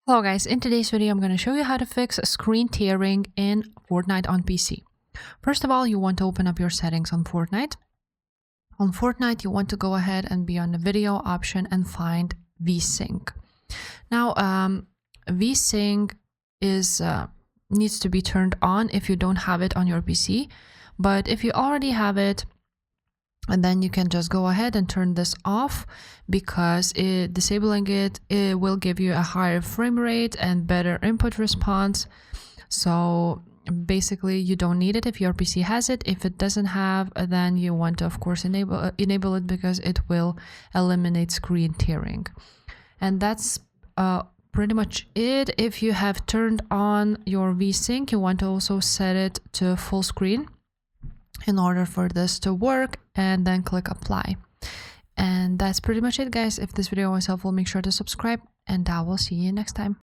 Hello guys, in today's video I'm going to show you how to fix screen tearing in Fortnite on PC. First of all, you want to open up your settings on Fortnite. On Fortnite, you want to go ahead and be on the video option and find VSync. Now, VSync needs to be turned on if you don't have it on your PC, but if you already have it, and then you can just go ahead and turn this off, because disabling it will give you a higher frame rate and better input response. So basically you don't need it if your PC has it. If it doesn't have, then you want to of course enable it, because it will eliminate screen tearing. And that's pretty much it. If you have turned on your VSync, you want to also set it to full screen in order for this to work, and then click apply. And that's pretty much it, guys. If this video was helpful, make sure to subscribe, and I will see you next time.